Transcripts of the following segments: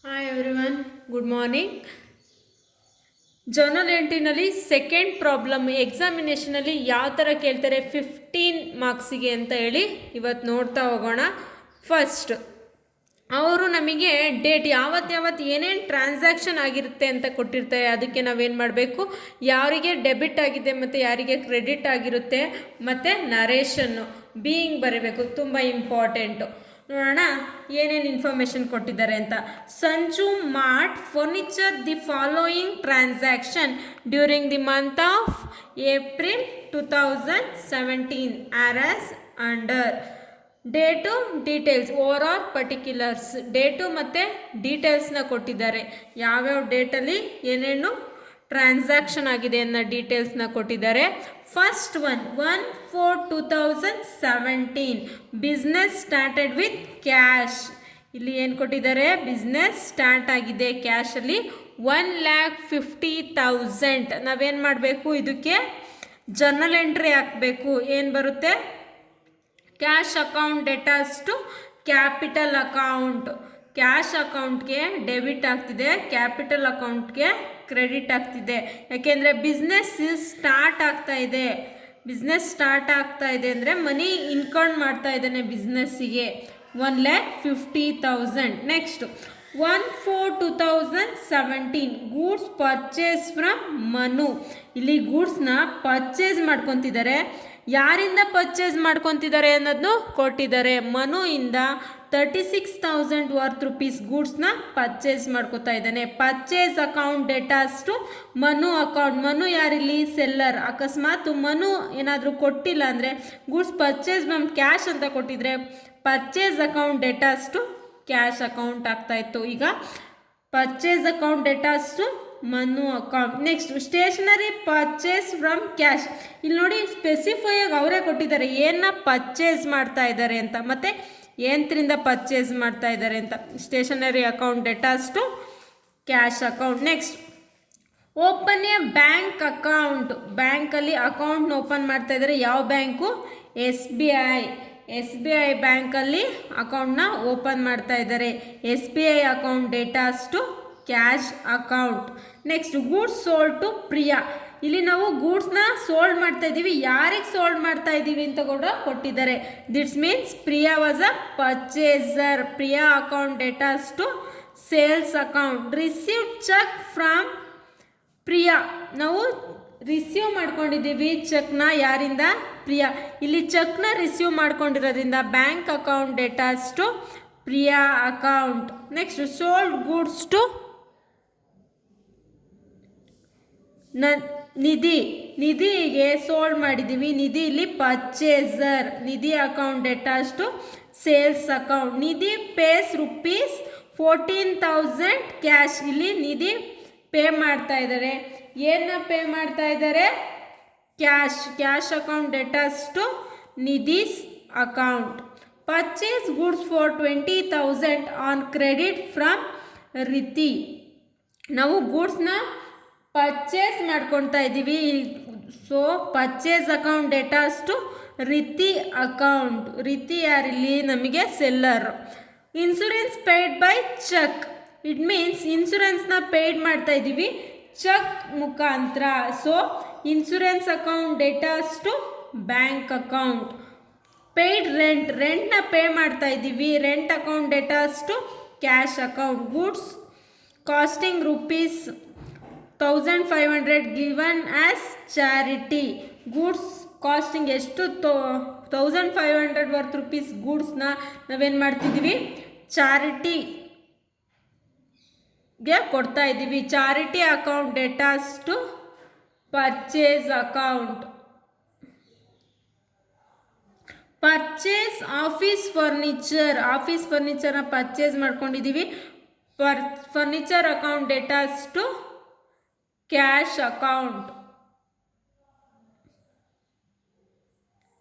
Hi everyone, good morning. Journal ಎಂಟ್ರಿನಲ್ಲಿ second problem ಎಕ್ಸಾಮಿನೇಷನಲ್ಲಿ ಯಾವ ಥರ ಕೇಳ್ತಾರೆ 15 ಮಾರ್ಕ್ಸಿಗೆ ಅಂತ ಹೇಳಿ ಇವತ್ತು ನೋಡ್ತಾ ಹೋಗೋಣ. ಫಸ್ಟ್ ಅವರು ನಮಗೆ ಡೇಟ್ ಯಾವತ್ತು ಏನೇನು ಟ್ರಾನ್ಸಾಕ್ಷನ್ ಆಗಿರುತ್ತೆ ಅಂತ ಕೊಟ್ಟಿರ್ತಾರೆ. ಅದಕ್ಕೆ ನಾವೇನು ಮಾಡಬೇಕು, ಯಾರಿಗೆ ಡೆಬಿಟ್ ಆಗಿದೆ ಮತ್ತು ಯಾರಿಗೆ ಕ್ರೆಡಿಟ್ ಆಗಿರುತ್ತೆ ಮತ್ತು ನರೇಷನ್ನು ಬೀಯಿಂಗ್ ಬರೀಬೇಕು, ತುಂಬ ಇಂಪಾರ್ಟೆಂಟು. ನೋಡೋಣ ಏನೇನು ಇನ್ಫಾರ್ಮೇಷನ್ ಕೊಟ್ಟಿದ್ದಾರೆ ಅಂತ. Sanju mart furniture the following transaction during the month of April 2017 as under. Date, details, over all particulars. Date ಮತ್ತು ಡೀಟೇಲ್ಸ್ನ ಕೊಟ್ಟಿದ್ದಾರೆ. ಯಾವ್ಯಾವ ಡೇಟಲ್ಲಿ ಏನೇನು ಟ್ರಾನ್ಸಾಕ್ಷನ್ ಆಗಿದೆ ಅನ್ನೋ ಡೀಟೇಲ್ಸ್ನ ಕೊಟ್ಟಿದ್ದಾರೆ. First 1/4/2017 business started with cash. ಇಲ್ಲಿ ಏನು ಕೊಟ್ಟಿದ್ದಾರೆ, ಬಿಸ್ನೆಸ್ ಸ್ಟಾರ್ಟ್ ಆಗಿದೆ ಕ್ಯಾಶಲ್ಲಿ 1,50,000. ನಾವೇನು ಮಾಡಬೇಕು, ಇದಕ್ಕೆ ಜರ್ನಲ್ ಎಂಟ್ರಿ ಹಾಕಬೇಕು. ಏನು ಬರುತ್ತೆ, cash account debtors to capital account. Cash ಅಕೌಂಟ್ಗೆ ಡೆಬಿಟ್ ಆಗ್ತಿದೆ, ಕ್ಯಾಪಿಟಲ್ ಅಕೌಂಟ್ಗೆ ಕ್ರೆಡಿಟ್ ಆಗ್ತಿದೆ. ಯಾಕೆಂದರೆ ಬಿಸ್ನೆಸ್ ಸ್ಟಾರ್ಟ್ ಆಗ್ತಾ ಇದೆ. ಬಿಸ್ನೆಸ್ ಸ್ಟಾರ್ಟ್ ಆಗ್ತಾ ಇದೆ ಅಂದರೆ ಮನಿ ಇನ್ಕಮ್ ಮಾಡ್ತಾ ಇದ್ದಾನೆ ಬಿಸ್ನೆಸ್ಸಿಗೆ 1,50,000. Next 1/4/2017 goods purchase from Manu. ಇಲ್ಲಿ ಗೂಡ್ಸ್ನ ಪರ್ಚೇಸ್ ಮಾಡ್ಕೊತಿದ್ದಾರೆ. ಯಾರಿಂದ ಪರ್ಚೇಸ್ ಮಾಡ್ಕೊತಿದ್ದಾರೆ ಅನ್ನೋದನ್ನು ಕೊಟ್ಟಿದ್ದಾರೆ. ಮನು ಇಂದ 36,000 ವರ್ತ್ ರುಪೀಸ್ ಗೂಡ್ಸ್ನ ಪರ್ಚೇಸ್ ಮಾಡ್ಕೋತಾ ಇದ್ದಾನೆ. Purchase account debtors to Manu account. Manu ಯಾರಿಲ್ಲಿ, ಸೆಲ್ಲರ್. ಅಕಸ್ಮಾತ್ ಮನು ಏನಾದರೂ ಕೊಟ್ಟಿಲ್ಲ ಅಂದರೆ, ಗೂಡ್ಸ್ ಪರ್ಚೇಸ್ ಕ್ಯಾಶ್ ಅಂತ ಕೊಟ್ಟಿದ್ರೆ purchase account debtors to cash account ಆಗ್ತಾಯಿತ್ತು. ಈಗ purchase account debtors to Manu account. Next stationery purchase from cash. ಇಲ್ಲಿ ನೋಡಿ ಸ್ಪೆಸಿಫೈ ಆಗಿ ಅವರೇ ಕೊಟ್ಟಿದ್ದಾರೆ ಏನನ್ನ ಪರ್ಚೇಸ್ ಮಾಡ್ತಾ ಇದ್ದಾರೆ ಅಂತ, ಮತ್ತು ಏನರಿಂದ ಪರ್ಚೇಸ್ ಮಾಡ್ತಾ ಇದ್ದಾರೆ ಅಂತ. Stationery account debtors to cash account. Next open a bank account. ಬ್ಯಾಂಕಲ್ಲಿ ಅಕೌಂಟ್ನ ಓಪನ್ ಮಾಡ್ತಾ ಇದ್ದಾರೆ. ಯಾವ ಬ್ಯಾಂಕು, SBI. SBI ಬ್ಯಾಂಕಲ್ಲಿ ಅಕೌಂಟ್ನ ಓಪನ್ ಮಾಡ್ತಾ ಇದ್ದಾರೆ. SBI account debtors to cash account. Next goods sold to Priya. ಇಲ್ಲಿ ನಾವು ಗೂಡ್ಸ್ನ ಸೋಲ್ಡ್ ಮಾಡ್ತಾ ಇದ್ದೀವಿ, ಯಾರಿಗೆ ಸೋಲ್ಡ್ ಮಾಡ್ತಾ ಇದ್ದೀವಿ ಅಂತ ಕೂಡ ಕೊಟ್ಟಿದ್ದಾರೆ. It's means Priya was a purchaser. Priya account debtors to sales account. Receive cheque from Priya. ನಾವು ರಿಸೀವ್ ಮಾಡ್ಕೊಂಡಿದ್ದೀವಿ ಚೆಕ್ನ, ಯಾರಿಂದ, ಪ್ರಿಯಾ. ಇಲ್ಲಿ ಚೆಕ್ನ ರಿಸೀವ್ ಮಾಡ್ಕೊಂಡಿರೋದ್ರಿಂದ bank account debtors to Priya account. Next sold goods to Nidhi. ನಿಧಿಗೆ ಸೋಲ್ಡ್ ಮಾಡಿದ್ದೀವಿ. ನಿಧಿ ಇಲ್ಲಿ purchaser. Nidhi account debtors to sales account. Nidhi pays rupees 14,000 cash. ಇಲ್ಲಿ ನಿಧಿ ಪೇ ಮಾಡ್ತಾ ಇದ್ದಾರೆ. ಏನನ್ನ ಪೇ ಮಾಡ್ತಾ ಇದ್ದಾರೆ, cash. Cash account debtors to Nidhi's account. Purchase goods for 20,000 on credit from Riti. ನಾವು ಗೂಡ್ಸ್ನ ಪರ್ಚೇಸ್ ಮಾಡ್ಕೊಳ್ತಾ ಇದ್ದೀವಿ. So purchase account debtors to Riti account. Riti ಯಾರಿಲ್ಲಿ, ನಮಗೆ seller. Insurance paid by cheque. It means ಇನ್ಶೂರೆನ್ಸ್ನ ಪೇಯ್ಡ್ ಮಾಡ್ತಾ ಇದ್ದೀವಿ ಚೆಕ್ ಮುಖಾಂತರ. So insurance account debtors to bank account. Paid rent. ರೆಂಟ್ನ ಪೇ ಮಾಡ್ತಾ ಇದ್ದೀವಿ. Rent account debtors to cash account. Goods costing rupees 1,500 given as charity. Goods costing ಎಷ್ಟು, 1,500 worth rupees ಗೂಡ್ಸ್ನ ನಾವೇನು ಮಾಡ್ತಿದ್ದೀವಿ, ಚಾರಿಟಿಗೆ ಕೊಡ್ತಾ ಇದ್ದೀವಿ. Charity account debtors to purchase account. Purchase office furniture. Office ಫರ್ನಿಚರ್ನ ಪರ್ಚೇಸ್ ಮಾಡ್ಕೊಂಡಿದ್ದೀವಿ. Furniture account debtors to cash account.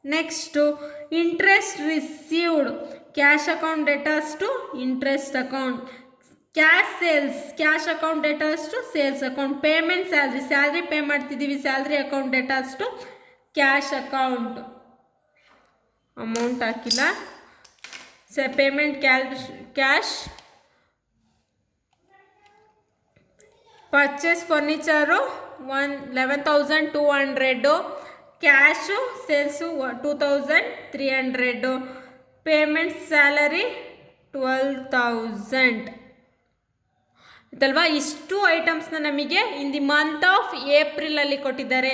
Next interest received. Cash account debtors to interest account. Cash sales. Cash account debtors to sales account. Payment salary. Salary pay ಮಾಡ್ತಿದ್ದೀವಿ. Salary account debtors to cash account. Amount ಹಾಕಿಲ್ಲ. Payment cash purchase furniture 11,200, cash sales 2,300, payment salary 12,000 ಇದಲ್ವಾ. ಇಷ್ಟು ಐಟಮ್ಸ್ನ ನಮಗೆ in the month of ಏಪ್ರಿಲಲ್ಲಿ ಕೊಟ್ಟಿದ್ದಾರೆ.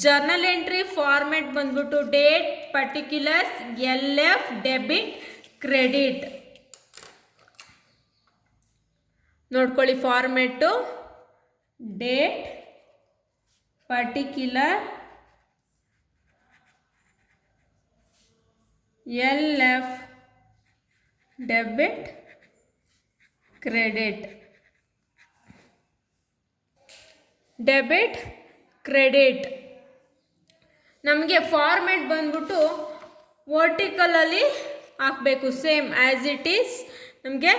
Journal entry format ಬಂದ್ಬಿಟ್ಟು date, particulars, LF, debit, credit. ನೋಡ್ಕೊಳ್ಳಿ format date, particular, LF, debit, credit. Debit, credit ನಮಗೆ ಫಾರ್ಮೆಟ್ ಬಂದ್ಬಿಟ್ಟು ವರ್ಟಿಕಲಲ್ಲಿ ಹಾಕಬೇಕು, ಸೇಮ್ ಆ್ಯಸ್ ಇಟ್ ಈಸ್. ನಮಗೆ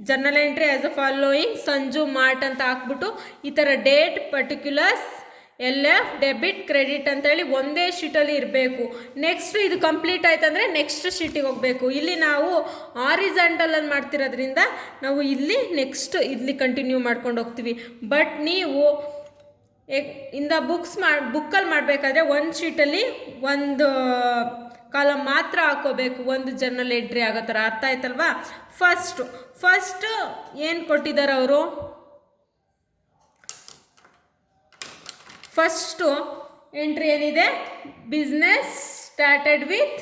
journal entry as a following Sanju Mart ಅಂತ ಹಾಕ್ಬಿಟ್ಟು ಈ ಥರ date, particulars, LF, debit, credit ಅಂತೇಳಿ ಒಂದೇ ಶೀಟಲ್ಲಿ ಇರಬೇಕು. ನೆಕ್ಸ್ಟ್ ಇದು ಕಂಪ್ಲೀಟ್ ಆಯ್ತಂದರೆ ನೆಕ್ಸ್ಟ್ ಶೀಟಿಗೆ ಹೋಗಬೇಕು. ಇಲ್ಲಿ ನಾವು ಆರಿಜಾಂಟಲಲ್ಲಿ ಮಾಡ್ತಿರೋದ್ರಿಂದ ನಾವು ಇಲ್ಲಿ ನೆಕ್ಸ್ಟ್ ಇಲ್ಲಿ ಕಂಟಿನ್ಯೂ ಮಾಡ್ಕೊಂಡು ಹೋಗ್ತೀವಿ. ಬಟ್ ನೀವು ಇಂದ ಬುಕ್ಕಲ್ಲಿ ಮಾಡಬೇಕಾದ್ರೆ ಒಂದು ಶೀಟಲ್ಲಿ ಒಂದು ಕಾಲಮ್ ಮಾತ್ರ ಹಾಕೋಬೇಕು, ಒಂದು ಜರ್ನಲ್ ಎಂಟ್ರಿ ಆಗೋ ಥರ. ಅರ್ಥ ಆಯ್ತಲ್ವಾ? ಫಸ್ಟ್ ಏನು ಕೊಟ್ಟಿದ್ದಾರೆ ಅವರು? ಫಸ್ಟು ಎಂಟ್ರಿ ಏನಿದೆ, business started with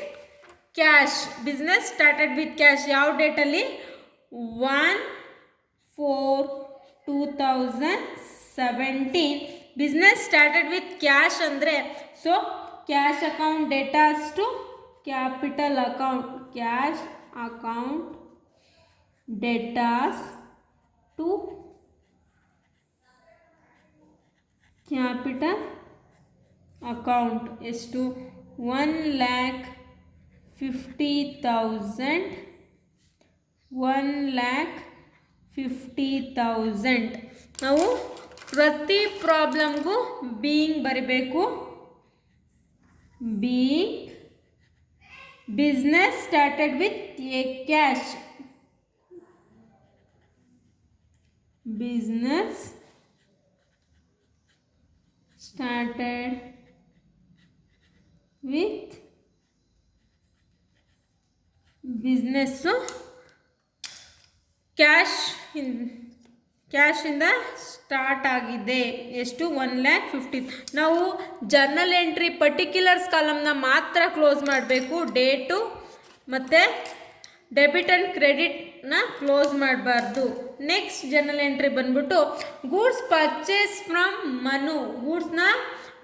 cash. Business started with cash ಯಾವ ಡೇಟಲ್ಲಿ? 1/4/2017. ಬಿಸ್ನೆಸ್ ಸ್ಟಾರ್ಟೆಡ್ ವಿತ್ ಕ್ಯಾಶ್ ಅಂದರೆ so cash account debtors to capital account. Cash account debtors to capital account ಎಷ್ಟು? 1,50,000. 1,50,000. ನಾವು ಪ್ರತಿ ಪ್ರಾಬ್ಲಮ್ಗೂ ಬೀಯಿಂಗ್ ಬರಿಬೇಕು. Being business started with a cash. Business started with business ಕ್ಯಾಶಿಂದ start ಆಗಿದೆ. ಎಷ್ಟು? 1,50,000. ನಾವು ಜರ್ನಲ್ ಎಂಟ್ರಿ ಪರ್ಟಿಕ್ಯುಲರ್ಸ್ ಕಾಲಮ್ನ ಮಾತ್ರ ಕ್ಲೋಸ್ ಮಾಡಬೇಕು, ಡೇಟು ಮತ್ತು ಡೆಬಿಟ್ ಆ್ಯಂಡ್ ಕ್ರೆಡಿಟ್ನ ಕ್ಲೋಸ್ ಮಾಡಬಾರ್ದು. ನೆಕ್ಸ್ಟ್ ಜರ್ನಲ್ ಎಂಟ್ರಿ ಬಂದ್ಬಿಟ್ಟು ಗೂಡ್ಸ್ ಪರ್ಚೇಸ್ ಫ್ರಮ್ ಮನು. ಗೂಡ್ಸ್ನ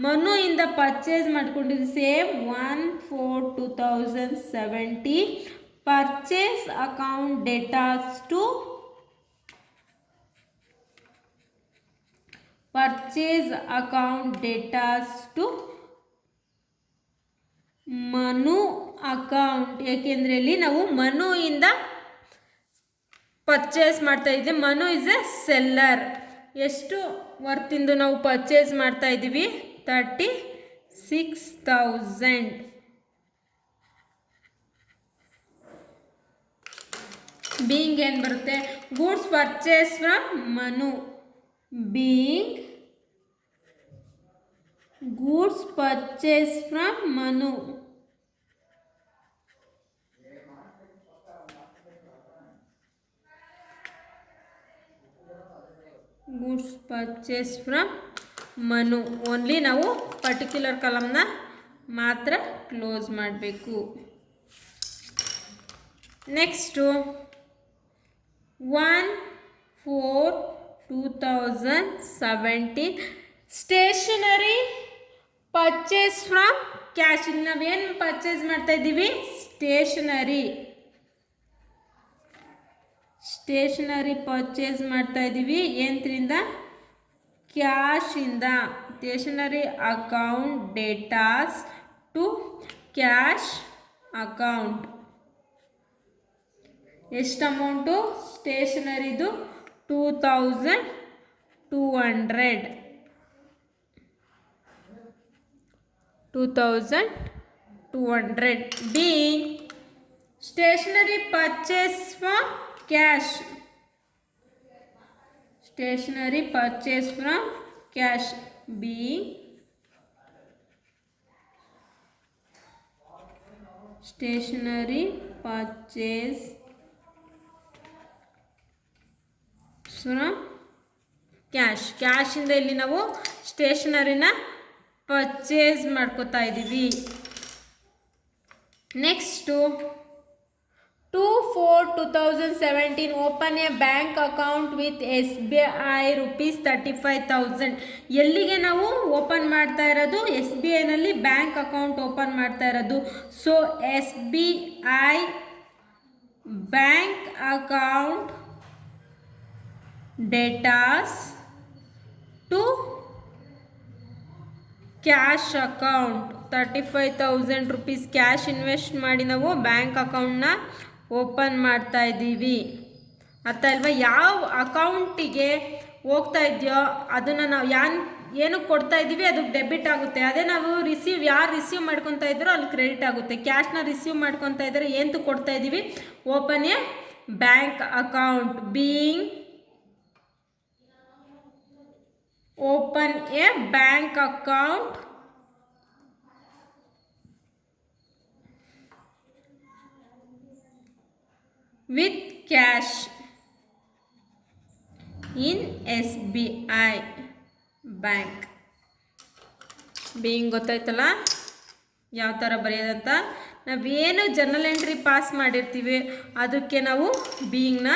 ಮನುಯಿಂದ ಪರ್ಚೇಸ್ ಮಾಡ್ಕೊಂಡಿದ್ದು same 1/4/2017. Purchase account debtors to Manu account. ಯಾಕೆಂದರೆ ಇಲ್ಲಿ ನಾವು ಮನುಯಿಂದ ಪರ್ಚೇಸ್ ಮಾಡ್ತಾ ಇದ್ದೀವಿ. Manu is a seller. ಎಷ್ಟು ವರ್ತಿಂದು ನಾವು ಪರ್ಚೇಸ್ ಮಾಡ್ತಾ ಇದ್ದೀವಿ? 36,000. ಬೀಯಿಂಗ್ ಏನು ಬರುತ್ತೆ? Goods purchase from Manu. Being goods purchase from Manu. Goods purchase from Manu. Only ನಾವು ಪರ್ಟಿಕ್ಯುಲರ್ ಕಾಲಮ್ನ ಮಾತ್ರ ಕ್ಲೋಸ್ ಮಾಡಬೇಕು. Next 1/4/2017 stationery purchase from cash. ಇಲ್ಲಿ ನಾವೇನು ಪರ್ಚೇಸ್ ಮಾಡ್ತಾ ಇದ್ದೀವಿ? ಸ್ಟೇಷನರಿ ಪರ್ಚೇಸ್ ಮಾಡ್ತಾ ಇದ್ದೀವಿ. ಏನರಿಂದ? ಕ್ಯಾಶಿಂದ. Stationery account debtors to cash account. ಎಷ್ಟು ಅಮೌಂಟು? ಸ್ಟೇಷನರಿದು 2,200. 2,200. Being stationery purchase for cash. Stationery purchase from cash be stationery purchase from ಕ್ಯಾಶಿಂದ ಇಲ್ಲಿ ನಾವು ಸ್ಟೇಷನರಿನ ಪರ್ಚೇಸ್ ಮಾಡ್ಕೋತಾ ಇದ್ದೀವಿ. Next 2/4/2017 open a bank account with SBI ₹35,000. ಎಲ್ಲಿಗೆ ನಾವು ಓಪನ್ ಮಾಡ್ತಾ ಇರೋದು? SBIನಲ್ಲಿ ಬ್ಯಾಂಕ್ ಅಕೌಂಟ್ ಓಪನ್ ಮಾಡ್ತಾ ಇರೋದು. So SBI bank account debtors to cash account ₹35,000 cash invest ಮಾಡಿ ನಾವು ಬ್ಯಾಂಕ್ ಅಕೌಂಟ್ನ ಓಪನ್ ಮಾಡ್ತಾ ಇದ್ದೀವಿ. ಅರ್ಥ ಅಲ್ವಾ? ಯಾವ ಅಕೌಂಟಿಗೆ ಹೋಗ್ತಾ ಇದೆಯೋ ಅದನ್ನು ನಾವು ಏನಕ್ಕೆ ಕೊಡ್ತಾ ಇದ್ದೀವಿ ಅದು ಡೆಬಿಟ್ ಆಗುತ್ತೆ. ಅದೇ ನಾವು ಯಾರು ರಿಸೀವ್ ಮಾಡ್ಕೊತಾ ಇದ್ರೋ ಅಲ್ಲಿ ಕ್ರೆಡಿಟ್ ಆಗುತ್ತೆ. ಕ್ಯಾಶ್ನ ರಿಸೀವ್ ಮಾಡ್ಕೊತಾ ಇದ್ದರೆ ಏನು ಕೊಡ್ತಾ ಇದ್ದೀವಿ? Open a bank account being open a bank account with cash in SBI bank. Being ಗೊತ್ತಾಯ್ತಲ್ಲ ಯಾವ ಥರ ಬರೆಯೋದಂತ. ನಾವೇನು ಜರ್ನಲ್ ಎಂಟ್ರಿ ಪಾಸ್ ಮಾಡಿರ್ತೀವಿ ಅದಕ್ಕೆ ನಾವು ಬೀಯಿಂಗ್ನ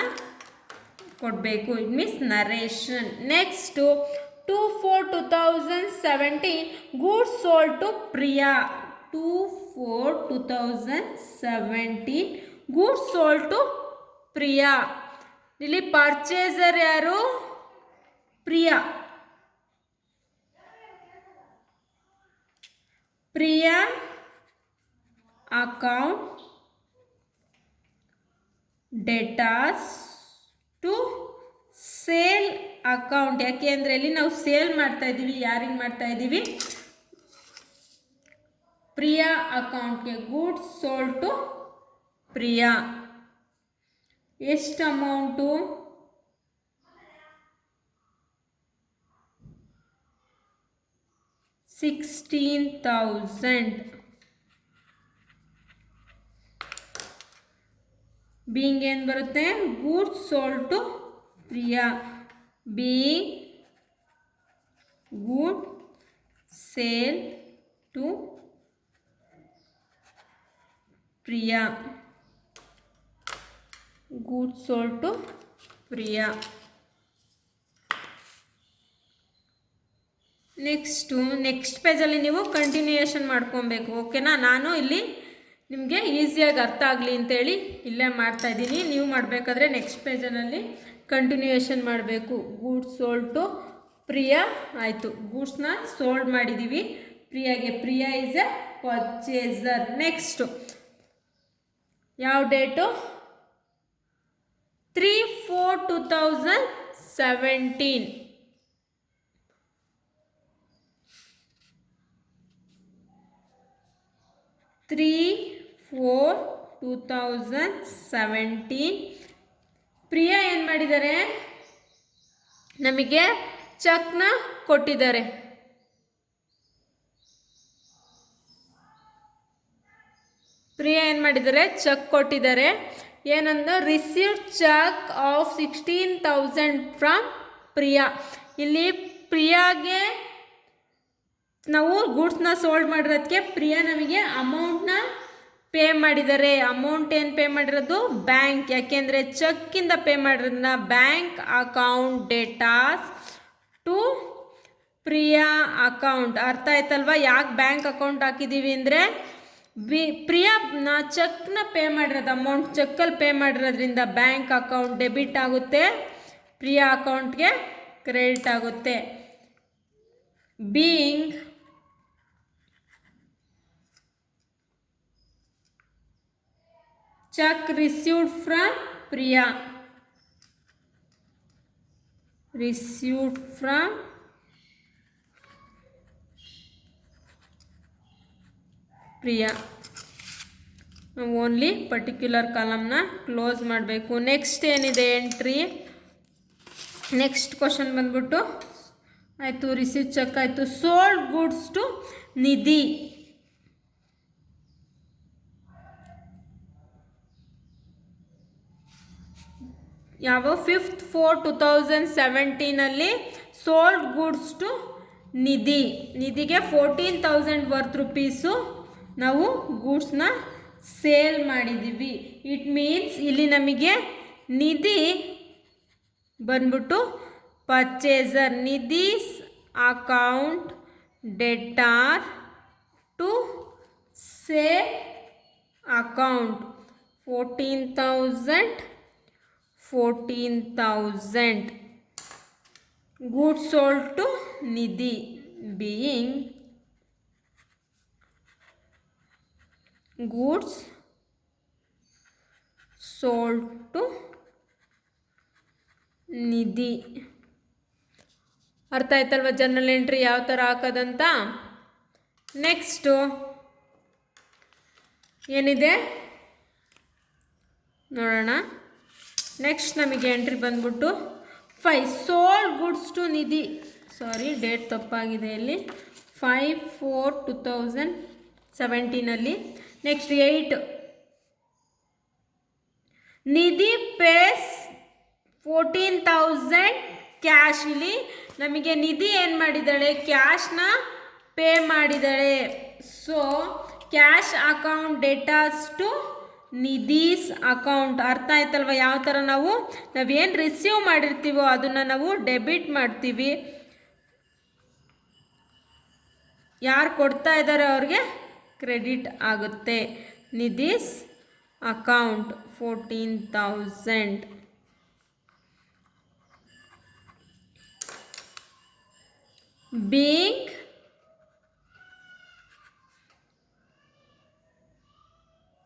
ಕೊಡಬೇಕು. It means narration. Next 2/4/2017 goods sold to Priya. 2/4/2017 goods sold to Priya. ಇಲ್ಲಿ ಪರ್ಚೇಸರ್ ಯಾರು? Priya. Priya account debtors to sale account. ಯಾಕೆ ಅಂದರೆ ಇಲ್ಲಿ ನಾವು ಸೇಲ್ ಮಾಡ್ತಾ ಇದ್ದೀವಿ. ಯಾರಿಗೆ ಮಾಡ್ತಾ ಇದ್ದೀವಿ? ಪ್ರಿಯಾ ಅಕೌಂಟ್ಗೆ. Goods sold to Priya. ಎಷ್ಟು ಅಮೌಂಟು? 16,000. ಬೀಯಿಂಗ್ ಏನು ಬರುತ್ತೆ? Goods sold to Priya. Being good sale to Priya. Goods sold to Priya. Next ಪೇಜಲ್ಲಿ ನೀವು ಕಂಟಿನ್ಯೂಯೇಷನ್ ಮಾಡ್ಕೊಬೇಕು. ಓಕೆನಾ? ನಾನು ಇಲ್ಲಿ ನಿಮಗೆ ಈಸಿಯಾಗಿ ಅರ್ಥ ಆಗಲಿ ಅಂತೇಳಿ ಇಲ್ಲೇ ಮಾಡ್ತಾಯಿದ್ದೀನಿ. ನೀವು ಮಾಡಬೇಕಾದ್ರೆ ನೆಕ್ಸ್ಟ್ ಪೇಜಲ್ಲಿ ಕಂಟಿನ್ಯೂಯೇಷನ್ ಮಾಡಬೇಕು. ಗೂಡ್ಸ್ ಸೋಲ್ಡ್ ಟು ಪ್ರಿಯಾ ಆಯಿತು. ಗೂಡ್ಸ್ನ ಸೋಲ್ಡ್ ಮಾಡಿದ್ದೀವಿ ಪ್ರಿಯಾಗೆ. Priya is a purchaser. Next ಯಾವ ಡೇಟು? 3/4/2017. 3/4/2017 ಪ್ರಿಯಾ ಏನು ಮಾಡಿದ್ದಾರೆ? ನಮಗೆ ಚೆಕ್ನ ಕೊಟ್ಟಿದ್ದಾರೆ. ಪ್ರಿಯಾ ಏನು ಮಾಡಿದ್ದಾರೆ? ಚೆಕ್ ಕೊಟ್ಟಿದ್ದಾರೆ. ಏನಂದ? Received cheque of 16,000 from Priya. ಇಲ್ಲಿ ಪ್ರಿಯಾಗೆ ನಾವು ಗೂಡ್ಸ್ನ ಸೋಲ್ಡ್ ಮಾಡಿರೋದಕ್ಕೆ ಪ್ರಿಯಾ ನಮಗೆ ಅಮೌಂಟ್ನ ಪೇ ಮಾಡಿದ್ದಾರೆ. ಅಮೌಂಟ್ ಏನು ಪೇ ಮಾಡಿರೋದು? ಬ್ಯಾಂಕ್. ಯಾಕೆಂದರೆ ಚೆಕ್ಕಿಂದ ಪೇ ಮಾಡಿರೋದನ್ನ bank account debtors to Priya account. ಅರ್ಥ ಆಯ್ತಲ್ವಾ? ಯಾಕೆ ಬ್ಯಾಂಕ್ ಅಕೌಂಟ್ ಹಾಕಿದ್ದೀವಿ ಅಂದರೆ ಪ್ರಿಯಾನ ಚೆಕ್ನ ಪೇ ಮಾಡಿರೋದು, ಅಮೌಂಟ್ ಚೆಕ್ಕಲ್ಲಿ ಪೇ ಮಾಡಿರೋದ್ರಿಂದ ಬ್ಯಾಂಕ್ ಅಕೌಂಟ್ ಡೆಬಿಟ್ ಆಗುತ್ತೆ, ಪ್ರಿಯಾ ಅಕೌಂಟ್ಗೆ ಕ್ರೆಡಿಟ್ ಆಗುತ್ತೆ. Being cheque received from Priya. Received from Priya. ನಾವು ಓನ್ಲಿ ಪರ್ಟಿಕ್ಯುಲರ್ ಕಾಲಮ್ನ ಕ್ಲೋಸ್ ಮಾಡಬೇಕು. ನೆಕ್ಸ್ಟ್ ಏನಿದೆ ಎಂಟ್ರಿ? ನೆಕ್ಸ್ಟ್ ಕ್ವಶನ್ ಬಂದ್ಬಿಟ್ಟು ಆಯಿತು, ರಿಸೀವ್ ಚೆಕ್ ಆಯಿತು. Sold goods to Nidhi. ಯಾವ 5th 4 2017 sold goods to Nidhi. ನಿಧಿಗೆ 14,000 ವರ್ತ್ ರುಪೀಸು ನಾವು ಗೂಡ್ಸ್ನ ಸೇಲ್ ಮಾಡಿದ್ದೀವಿ. ಇಟ್ ಮೀನ್ಸ್ ಇಲ್ಲಿ ನಮಗೆ ನಿಧಿ ಬಂದ್ಬಿಟ್ಟು purchaser. Nidhi's account debtor to sale account 14,000 goods sold to Nidhi being goods sold to Nidhi. ಅರ್ಥ ಆಯ್ತಲ್ವ ಜರ್ನಲ್ ಎಂಟ್ರಿ ಯಾವ ಥರ ಹಾಕೋದಂತ. ನೆಕ್ಸ್ಟು ಏನಿದೆ ನೋಡೋಣ. ನೆಕ್ಸ್ಟ್ ನಮಗೆ ಎಂಟ್ರಿ ಬಂದ್ಬಿಟ್ಟು 5 sold goods to Nidhi. Sorry, date ತಪ್ಪಾಗಿದೆ ಇಲ್ಲಿ. 5/4/2017. Next 8 Nidhi pays 14,000 cash. ಇಲ್ಲಿ ನಮಗೆ ನಿಧಿ ಏನು ಮಾಡಿದ್ದಾಳೆ, ಕ್ಯಾಶ್ನ ಪೇ ಮಾಡಿದ್ದಾಳೆ. So cash account debtors to Nidhi's account. ಅರ್ಥ ಆಯ್ತಲ್ವ ಯಾವ ಥರ ನಾವೇನು ರಿಸೀವ್ ಮಾಡಿರ್ತೀವೋ ಅದನ್ನು ನಾವು ಡೆಬಿಟ್ ಮಾಡ್ತೀವಿ, ಯಾರು ಕೊಡ್ತಾ ಇದ್ದಾರೆ ಅವ್ರಿಗೆ ಕ್ರೆಡಿಟ್ ಆಗುತ್ತೆ. Nidhi's account 14,000.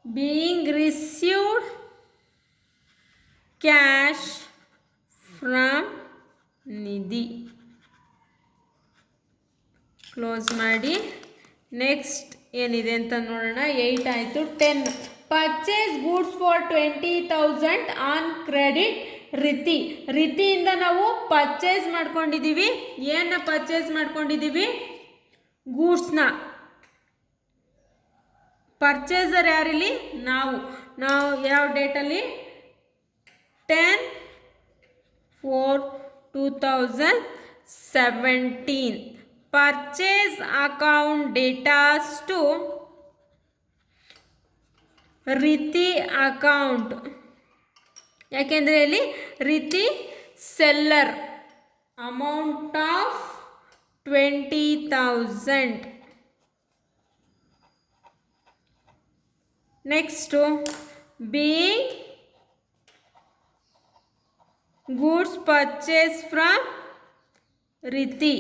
being received cash from Nidhi. Close ಮಾಡಿ. ನೆಕ್ಸ್ಟ್ ಏನಿದೆ ಅಂತ ನೋಡೋಣ. 8 ಆಯಿತು. 10 purchase goods for 20,000 on credit Riti. ರಿತಿಯಿಂದ ನಾವು ಪರ್ಚೇಸ್ ಮಾಡ್ಕೊಂಡಿದ್ದೀವಿ. ಏನನ್ನ ಪರ್ಚೇಸ್ ಮಾಡ್ಕೊಂಡಿದ್ದೀವಿ, ಗೂಡ್ಸ್ನ. ಪರ್ಚೇಸರ್ ಯಾರಿಲ್ಲಿ, ನಾವು ಯಾವ ಡೇಟಲ್ಲಿ 10/4/2017. Purchase account debtors to Riti account. ಯಾಕೆಂದರೆ ಇಲ್ಲಿ Riti seller. Amount of 20,000. Next being goods purchased from Riti.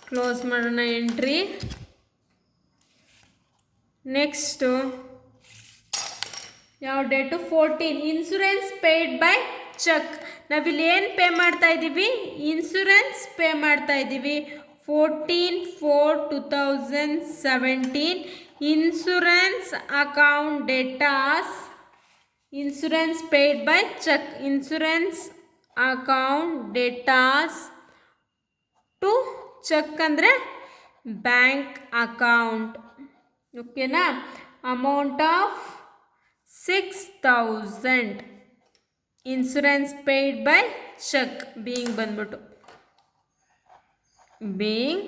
Close ಮಾಡೋಣ ಎಂಟ್ರಿ. ನೆಕ್ಸ್ಟು ಯಾವ date 14 insurance paid by cheque. ನಾವಿಲ್ಲಿ ಏನು ಪೇ ಮಾಡ್ತಾ ಇದ್ದೀವಿ, ಇನ್ಶೂರೆನ್ಸ್ ಪೇ ಮಾಡ್ತಾ ಇದ್ದೀವಿ. 14/4/2017 insurance account debtors. Insurance paid by cheque. Insurance account debtors to cheque ಅಂದರೆ bank account. ಓಕೆನಾ. Amount of 6,000 insurance paid by cheque. Being ಬಂದ್ಬಿಟ್ಟು being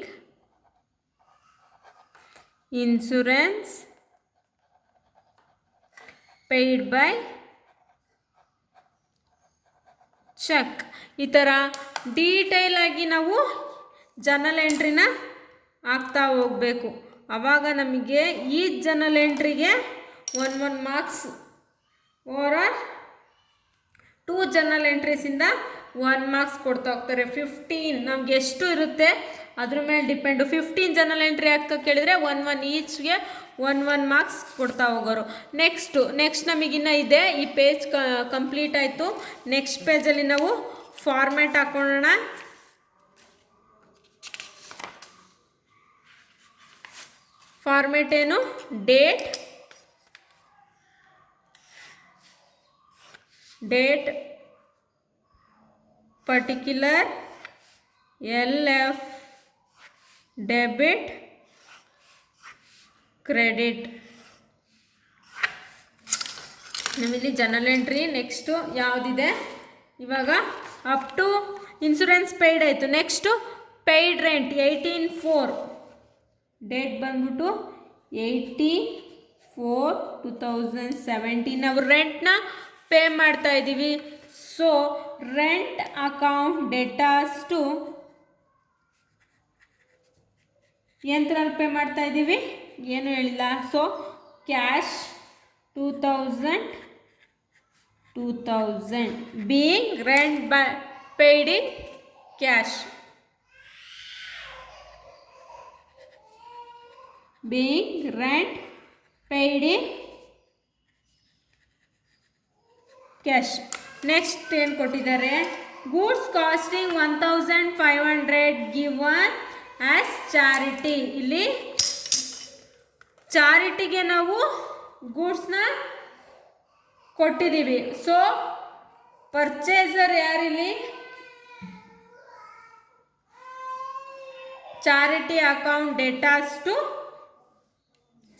insurance paid by cheque. ಈ ಥರ ಡೀಟೇಲ್ ಆಗಿ ನಾವು ಜರ್ನಲ್ ಎಂಟ್ರಿನ ಹಾಕ್ತಾ ಹೋಗಬೇಕು. ಆವಾಗ ನಮಗೆ ಈ ಜರ್ನಲ್ ಎಂಟ್ರಿಗೆ 1 ಮಾರ್ಕ್ಸ್ ಓವರ್ 2 ಜರ್ನಲ್ ಎಂಟ್ರೀಸಿಂದ 1 ಮಾರ್ಕ್ಸ್ ಕೊಡ್ತಾ ಹೋಗ್ತಾರೆ. 15 ನಮ್ಗೆ ಎಷ್ಟು ಇರುತ್ತೆ ಅದ್ರ ಮೇಲೆ ಡಿಪೆಂಡು. 15 ಜರ್ನಲ್ ಎಂಟ್ರಿ ಹಾಕೋ ಕೇಳಿದರೆ 1 ಈಚ್ಗೆ 1 ಮಾರ್ಕ್ಸ್ ಕೊಡ್ತಾ ಹೋಗೋರು. ನೆಕ್ಸ್ಟ್ ನಮಗಿನ್ನ ಇದೆ. ಈ ಪೇಜ್ ಕಂಪ್ಲೀಟ್ ಆಯಿತು. ನೆಕ್ಸ್ಟ್ ಪೇಜಲ್ಲಿ ನಾವು ಫಾರ್ಮ್ಯಾಟ್ ಹಾಕೊಳ್ಳೋಣ. ಫಾರ್ಮೇಟ್ ಏನು? Date particular LF debit credit. ನಮ್ಮಲ್ಲಿ ಜನರಲ್ ಎಂಟ್ರಿ ನೆಕ್ಸ್ಟು ಯಾವುದಿದೆ ಇವಾಗ? ಅಪ್ ಟು ಇನ್ಶೂರೆನ್ಸ್ ಪೇಯ್ಡ್ ಆಯಿತು. ನೆಕ್ಸ್ಟು ಪೇಯ್ಡ್ ರೆಂಟ್ 18/4 ಡೇಟ್ ಬಂದ್ಬಿಟ್ಟು 18/4/2017 ನಾವು ರೆಂಟ್ನ ಪೇ ಮಾಡ್ತಾ ಇದ್ದೀವಿ. So rent account debtors to ಎಂತ್ರಲ್ಲಿ ಪೇ ಮಾಡ್ತಾ ಇದ್ದೀವಿ? ಏನು ಹೇಳಿಲ್ಲ. So cash 2000 being rent paid in cash. Being rent paid in cash. Next ಏನು ಕೊಟ್ಟಿದ್ದಾರೆ? Goods costing 1500 given as charity. ಇಲ್ಲಿ ಚಾರಿಟಿಗೆ ನಾವು ಗೂಡ್ಸ್ನ ಕೊಟ್ಟಿದ್ದೀವಿ. ಸೊ ಪರ್ಚೇಸರ್ ಯಾರಿಲ್ಲಿ? Charity account debtors to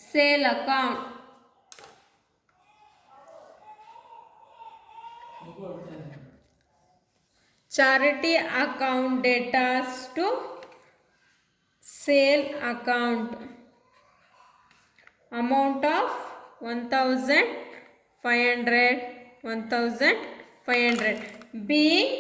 sale account. Charity account debtors to sale account. Amount of 1500 being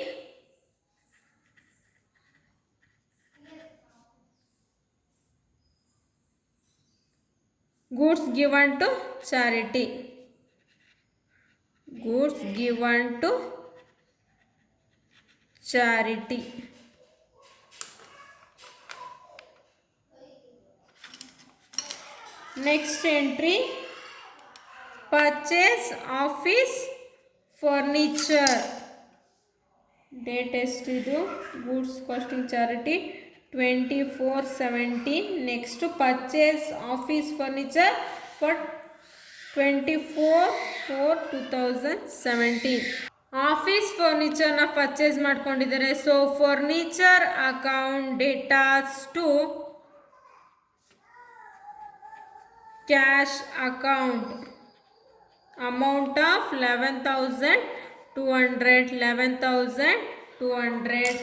goods given to charity. Goods given to charity. Next entry, purchase office furniture. Date ಎಷ್ಟಿದು? Goods costing charity 24/17. Next purchase office furniture for 24/4/2017. Office ಫರ್ನಿಚರ್ನ purchase ಮಾಡ್ಕೊಂಡಿದ್ದಾರೆ. So furniture account debtors to cash account. Amount of 11,200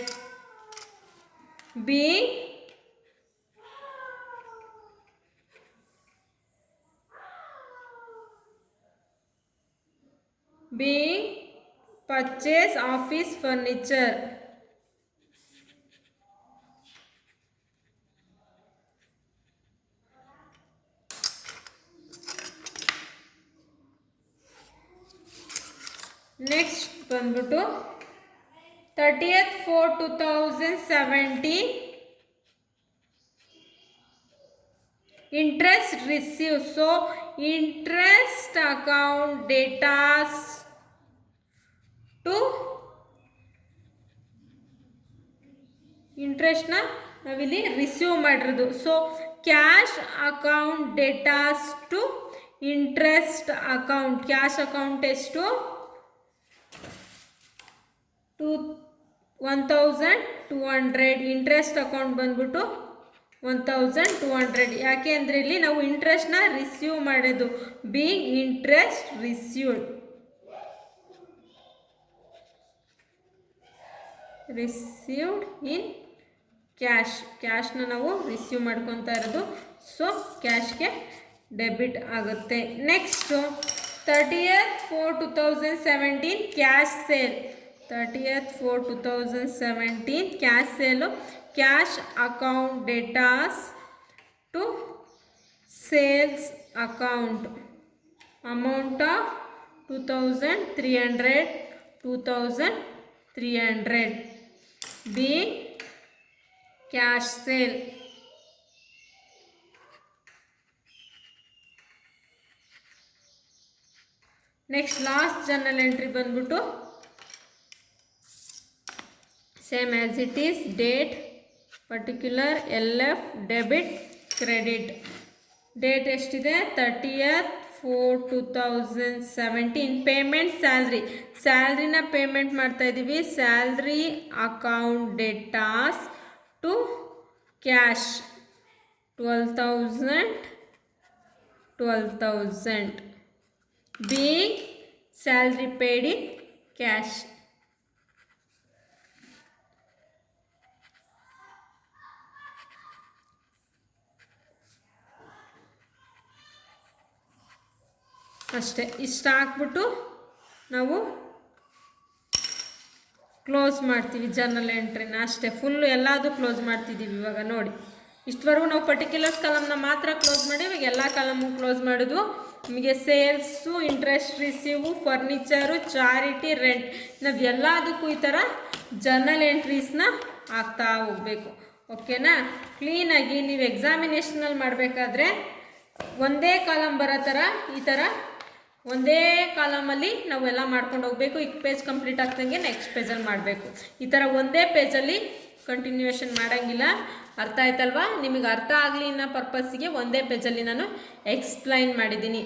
being purchase office furniture. Next ಬಂದ್ಬಿಟ್ಟು 30/4/2017 interest receive. So interest account debtors to ಇಂಟ್ರೆಸ್ಟ್ನ ನಾವಿಲ್ಲಿ receive ಮಾಡಿರೋದು. So cash account debtors to interest account. Cash account ಎಷ್ಟು? 1200. Interest account ಬಂದ್ಬಿಟ್ಟು 1200. ಯಾಕೆ ಅಂದರೆ ಇಲ್ಲಿ ನಾವು ಇಂಟ್ರೆಸ್ಟ್ನ ರಿಸೀವ್ ಮಾಡೋದು. ಬೀಯಿಂಗ್ ಇಂಟ್ರೆಸ್ಟ್ ರಿಸೀವ್ಡ್ ಇನ್ ಕ್ಯಾಶ್ನ ನಾವು ರಿಸೀವ್ ಮಾಡ್ಕೊತಾ ಇರೋದು. ಸೊ ಕ್ಯಾಶ್ಗೆ ಡೆಬಿಟ್ ಆಗುತ್ತೆ. Next 30/4/2017 cash sale. 30/4/2017 cash sale. Cash account debtors to sales account. Amount of 2,300 be cash sale. Next last journal entry ಬಂದ್ಬಿಟ್ಟು same as it is. Date particular LF debit credit. Date ಎಷ್ಟಿದೆ 30/4/2017. Payment ಸ್ಯಾಲ್ರಿನ payment ಮಾಡ್ತಾ ಇದ್ದೀವಿ. Salary account debtors to cash 12,000 being salary paid in cash. ಅಷ್ಟೇ. ಇಷ್ಟ ಹಾಕ್ಬಿಟ್ಟು ನಾವು close ಮಾಡ್ತೀವಿ ಜರ್ನಲ್ ಎಂಟ್ರಿನ. ಅಷ್ಟೇ, ಫುಲ್ಲು ಎಲ್ಲದೂ ಕ್ಲೋಸ್ ಮಾಡ್ತಿದ್ದೀವಿ. ಇವಾಗ ನೋಡಿ, ಇಷ್ಟವರೆಗೂ ನಾವು ಪರ್ಟಿಕ್ಯುಲರ್ಸ್ ಕಾಲಮ್ನ ಮಾತ್ರ ಕ್ಲೋಸ್ ಮಾಡಿ ಇವಾಗ ಎಲ್ಲ ಕಾಲಮು ಕ್ಲೋಸ್ ಮಾಡಿದ್ವು. ನಿಮಗೆ sales, interest receive, furniture, charity, rent, ನಾವು ಎಲ್ಲದಕ್ಕೂ ಈ ಥರ ಜರ್ನಲ್ ಎಂಟ್ರೀಸ್ನ ಹಾಕ್ತಾ ಹೋಗಬೇಕು. ಓಕೆನಾ? ಕ್ಲೀನಾಗಿ ನೀವು ಎಕ್ಸಾಮಿನೇಷನಲ್ಲಿ ಮಾಡಬೇಕಾದ್ರೆ ಒಂದೇ ಕಾಲಮ್ ಬರೋ ಥರ ಈ ಥರ ಒಂದೇ ಕಾಲಮಲ್ಲಿ ನಾವೆಲ್ಲ ಮಾಡ್ಕೊಂಡು ಹೋಗಬೇಕು. ಈ ಪೇಜ್ ಕಂಪ್ಲೀಟ್ ಆಗ್ದಂಗೆ ನೆಕ್ಸ್ಟ್ ಪೇಜಲ್ಲಿ ಮಾಡಬೇಕು. ಈ ಥರ ಒಂದೇ ಪೇಜಲ್ಲಿ ಕಂಟಿನ್ಯೂಯೇಷನ್ ಮಾಡೋಂಗಿಲ್ಲ. ಅರ್ಥ ಆಯ್ತಲ್ವಾ? ನಿಮಗೆ ಅರ್ಥ ಆಗಲಿ ಅನ್ನೋ ಪರ್ಪಸ್ಸಿಗೆ ಒಂದೇ ಪೇಜಲ್ಲಿ ನಾನು ಎಕ್ಸ್ಪ್ಲೈನ್ ಮಾಡಿದ್ದೀನಿ.